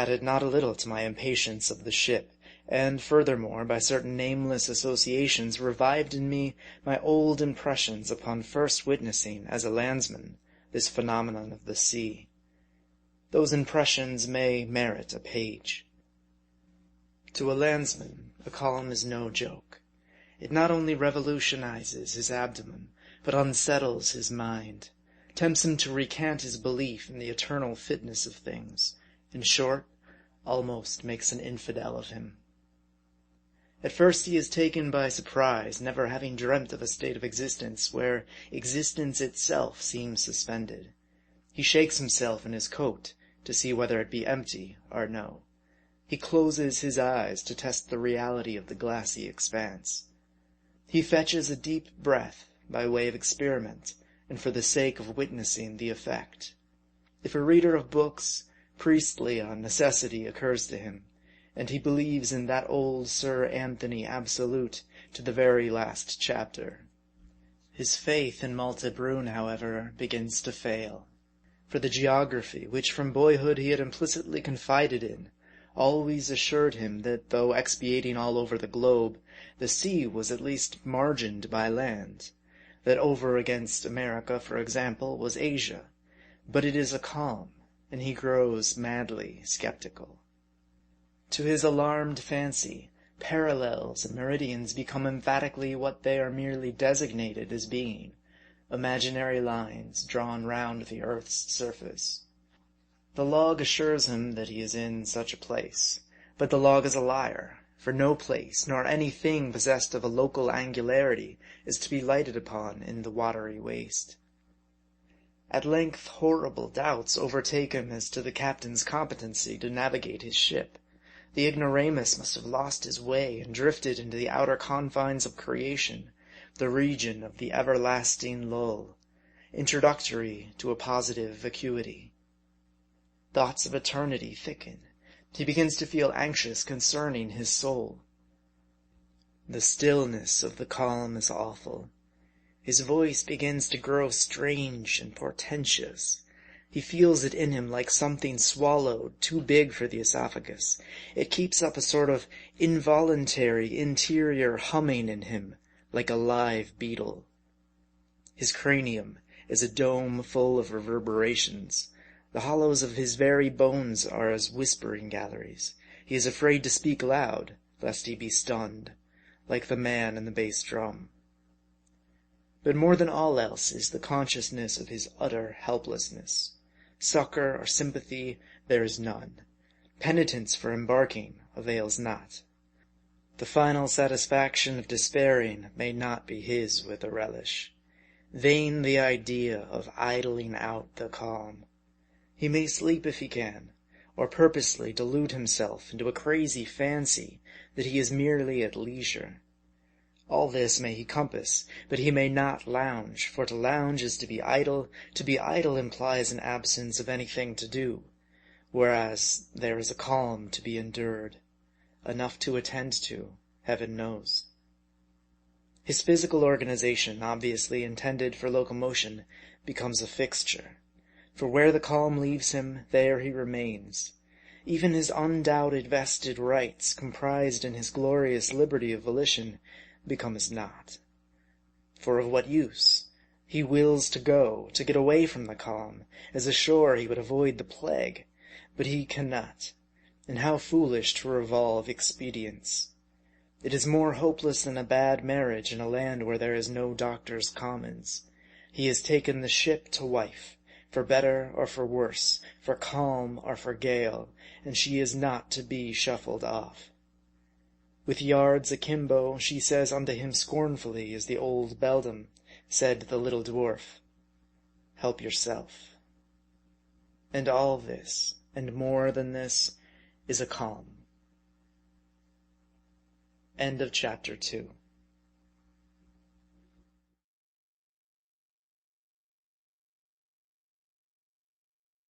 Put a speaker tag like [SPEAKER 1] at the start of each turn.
[SPEAKER 1] added not a little to my impatience of the ship, and furthermore, by certain nameless associations, revived in me my old impressions upon first witnessing, as a landsman, this phenomenon of the sea. Those impressions may merit a page. To a landsman, a calm is no joke. It not only revolutionizes his abdomen, but unsettles his mind, tempts him to recant his belief in the eternal fitness of things, in short, almost makes an infidel of him. At first he is taken by surprise, never having dreamt of a state of existence where existence itself seems suspended. He shakes himself in his coat to see whether it be empty or no. He closes his eyes to test the reality of the glassy expanse. He fetches a deep breath by way of experiment, and for the sake of witnessing the effect. If a reader of books, priestly on necessity occurs to him, and he believes in that old Sir Anthony Absolute to the very last chapter. His faith in Malte Brun, however, begins to fail. For the geography, which from boyhood he had implicitly confided in, always assured him that though expiating all over the globe, the sea was at least margined by land, that over against America, for example, was Asia. But it is a calm, and he grows madly skeptical. To his alarmed fancy, parallels and meridians become emphatically what they are merely designated as being, imaginary lines drawn round the earth's surface. The log assures him that he is in such a place, but the log is a liar, for no place, nor any thing possessed of a local angularity, is to be lighted upon in the watery waste. At length horrible doubts overtake him as to the captain's competency to navigate his ship. The ignoramus must have lost his way and drifted into the outer confines of creation, the region of the everlasting lull, introductory to a positive vacuity. Thoughts of eternity thicken. He begins to feel anxious concerning his soul. The stillness of the calm is awful. His voice begins to grow strange and portentous. He feels it in him like something swallowed, too big for the esophagus. It keeps up a sort of involuntary interior humming in him, like a live beetle. His cranium is a dome full of reverberations. The hollows of his very bones are as whispering galleries. He is afraid to speak loud, lest he be stunned, like the man in the bass drum. But more than all else is the consciousness of his utter helplessness. Succor or sympathy there is none. Penitence for embarking avails not. The final satisfaction of despairing may not be his with a relish. Vain the idea of idling out the calm. He may sleep if he can, or purposely delude himself into a crazy fancy that he is merely at leisure. All this may he compass, but he may not lounge, for to lounge is to be idle. To be idle implies an absence of anything to do, whereas there is a calm to be endured, enough to attend to, heaven knows. His physical organization, obviously intended for locomotion, becomes a fixture, for where the calm leaves him, there he remains. Even his undoubted vested rights, comprised in his glorious liberty of volition, become as naught. For of what use? He wills to go, to get away from the calm, as ashore he would avoid the plague, but he cannot. And how foolish to revolve expedients. It is more hopeless than a bad marriage in a land where there is no doctor's commons. He has taken the ship to wife, for better or for worse, for calm or for gale, and she is not to be shuffled off. With yards akimbo, she says unto him scornfully, as the old beldam said to the little dwarf, "Help yourself." And all this, and more than this, is a calm. End of chapter 2.